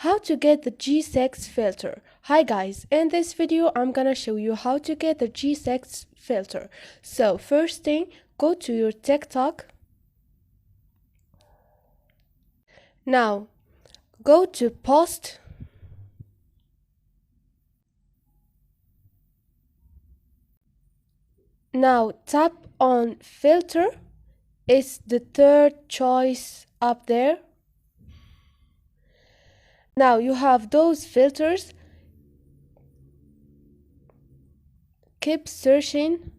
How to get the G6 filter. Hi guys, in this video I'm gonna show you how to get the G6 filter. So first thing, go to your TikTok. Now go to post. Now tap on filter. It's the third choice up there. Now you have those filters. Keep searching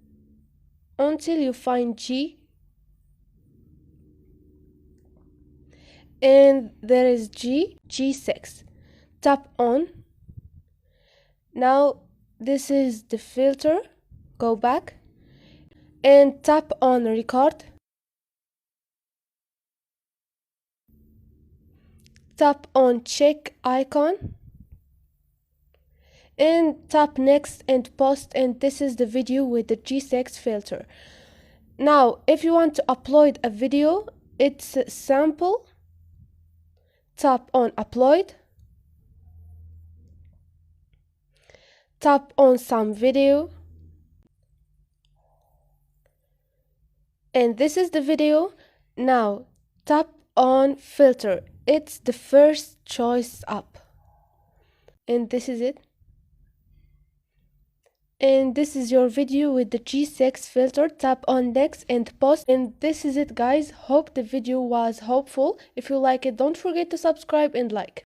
until you find G, and there is G6. Tap on. Now this is the filter. Go back and tap on record. Tap on check icon and tap next and post, and this is the video with the G6 filter. Now if you want to upload a video, it's sample. Tap on upload. Tap on some video, and this is the video. Now tap on filter. It's the first choice up, and this is it. And this is your video with the G6 filter. Tap on next and post, and this is it guys. Hope the video was helpful. If you like it, don't forget to subscribe and like.